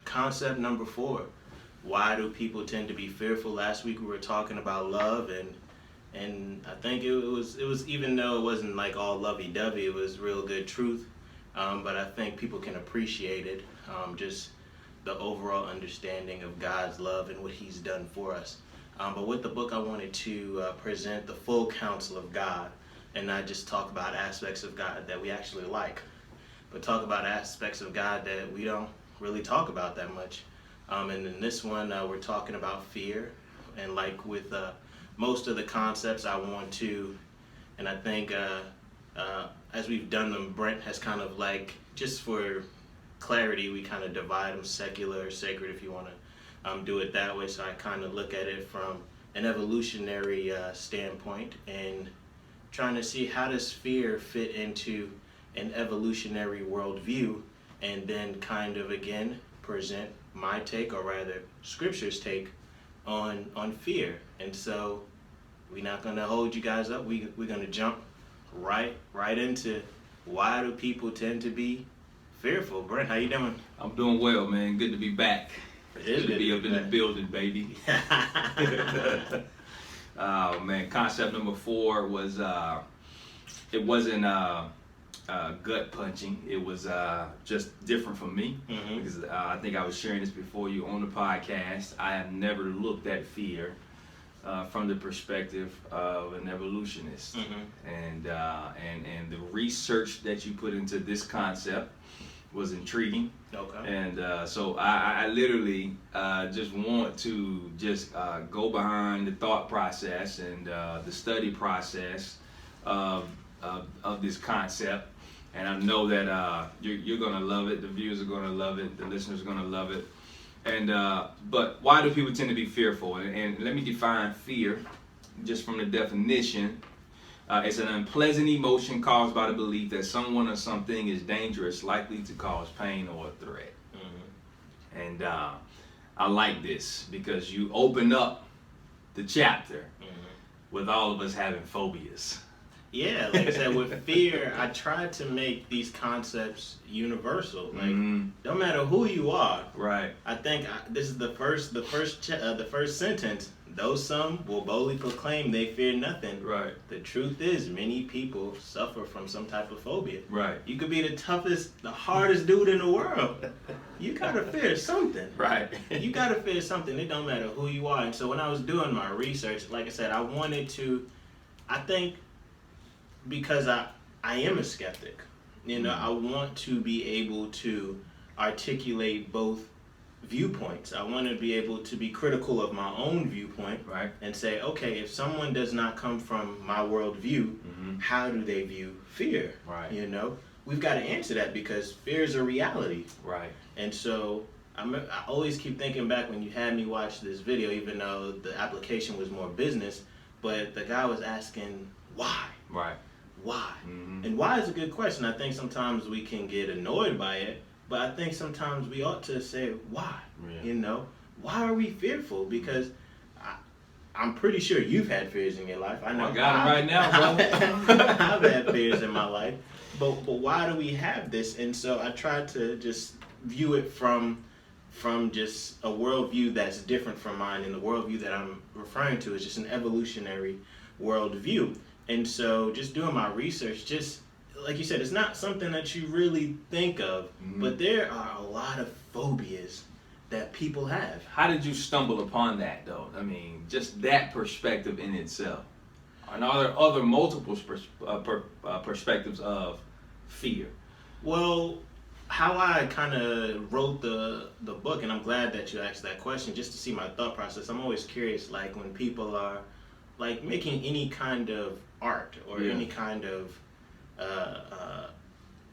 Concept number 4. Why do people tend to be fearful? Last week we were talking about love, and I think it was even though it wasn't like all lovey-dovey, it was real good truth. But I think people can appreciate it, just the overall understanding of God's love and what He's done for us. But with the book, I wanted to present the full counsel of God, and not just talk about aspects of God that we actually like, but talk about aspects of God that we don't really talk about that much. And in this one, we're talking about fear, and like with most of the concepts, I want to, and I think as we've done them, Brent has kind of like, just for clarity, we kind of divide them secular or sacred, if you want to do it that way. So I kind of look at it from an evolutionary standpoint, and trying to see how does fear fit into an evolutionary worldview, and then kind of again present my take, or rather scripture's take on fear. And so we're not going to hold you guys up. We're going to jump right into why do people tend to be fearful. Brent, how you doing? I'm doing well, man. Good to be back. It is good to be up in the building, baby. Oh man, concept number 4 was it wasn't gut punching. It was just different for me, because I think I was sharing this before you on the podcast. I have never looked at fear from the perspective of an evolutionist, and the research that you put into this concept was intriguing. Okay. And so I literally just want to just go behind the thought process and the study process of this concept. And I know that you're going to love it, the viewers are going to love it, the listeners are going to love it. And but why do people tend to be fearful? And let me define fear just from the definition. It's an unpleasant emotion caused by the belief that someone or something is dangerous, likely to cause pain or a threat. And I like this because you open up the chapter with all of us having phobias. Yeah, like I said, with fear, I try to make these concepts universal. Like, no matter who you are. Right. I think this is the first sentence. Though some will boldly proclaim they fear nothing. Right. The truth is, many people suffer from some type of phobia. Right. You could be the toughest, the hardest dude in the world. You gotta fear something. Right. You gotta fear something. It don't matter who you are. And so when I was doing my research, like I said, I think because I am a skeptic, I want to be able to articulate both viewpoints. I want to be able to be critical of my own viewpoint, right, and say, okay, if someone does not come from my worldview, how do they view fear? Right. We've got to answer that, because fear is a reality. Right. And so I always keep thinking back when you had me watch this video, even though the application was more business, but the guy was asking why. Right. Why? And why is a good question. I think sometimes we can get annoyed by it, but I think sometimes we ought to say why. Yeah. Why are we fearful? Because I'm pretty sure you've had fears in your life. I know. I got them right now, brother. I've had fears in my life, but why do we have this? And so I try to just view it from just a worldview that's different from mine, and the worldview that I'm referring to is just an evolutionary worldview. And so just doing my research, just like you said, it's not something that you really think of, but there are a lot of phobias that people have. How did you stumble upon that, though? I mean, just that perspective in itself. And are there other multiple perspectives of fear? Well, how I kind of wrote the book, and I'm glad that you asked that question, just to see my thought process. I'm always curious, like when people are like making any kind of art or any kind of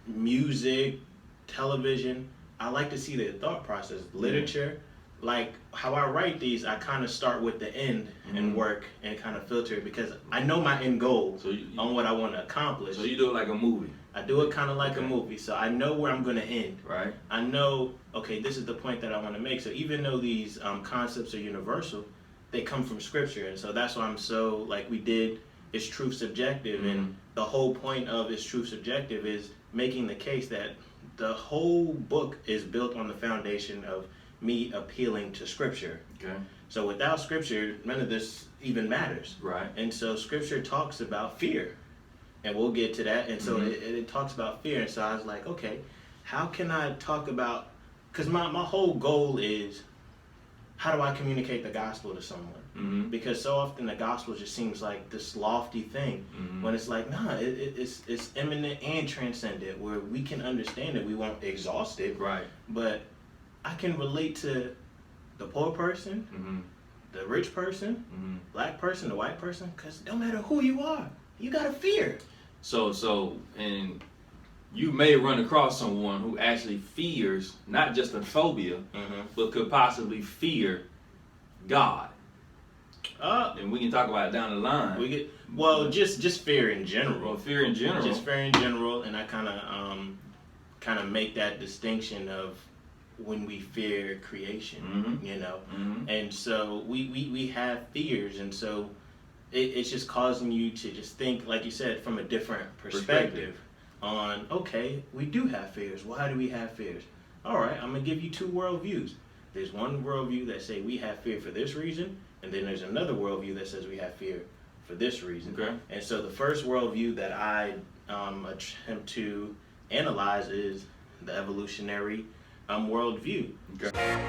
music, television, I like to see their thought process. Literature, like how I write these, I kind of start with the end and work and kind of filter it, because I know my end goal on what I want to accomplish. So you do it like a movie. I do it kind of like a movie, so I know where I'm going to end. Right. I know, okay, this is the point that I want to make. So even though these concepts are universal, they come from Scripture, and so that's why I'm so, like we did, it's truth subjective, and the whole point of it's truth subjective is making the case that the whole book is built on the foundation of me appealing to Scripture. Okay. So without Scripture, none of this even matters. Right. And so Scripture talks about fear, and we'll get to that. And so it talks about fear, and so I was like, okay, how can I talk about, because my whole goal is, how do I communicate the gospel to someone? Because so often the gospel just seems like this lofty thing, when it's like, nah, it's immanent and transcendent, where we can understand it. We won't exhaust it, Right. but I can relate to the poor person, the rich person, black person, the white person, because no matter who you are, you got a fear. So, and you may run across someone who actually fears not just a phobia, but could possibly fear God. And we can talk about it down the line. We get just fear in general. Well, fear in general. Just fear in general, and I kind of make that distinction of when we fear creation, you know. And so we have fears, and so it's just causing you to just think, like you said, from a different perspective. On, okay, we do have fears. Why do we have fears? All right, I'm gonna give you two worldviews. There's one worldview that say we have fear for this reason, and then there's another worldview that says we have fear for this reason. Okay. And so the first worldview that I attempt to analyze is the evolutionary worldview. Okay.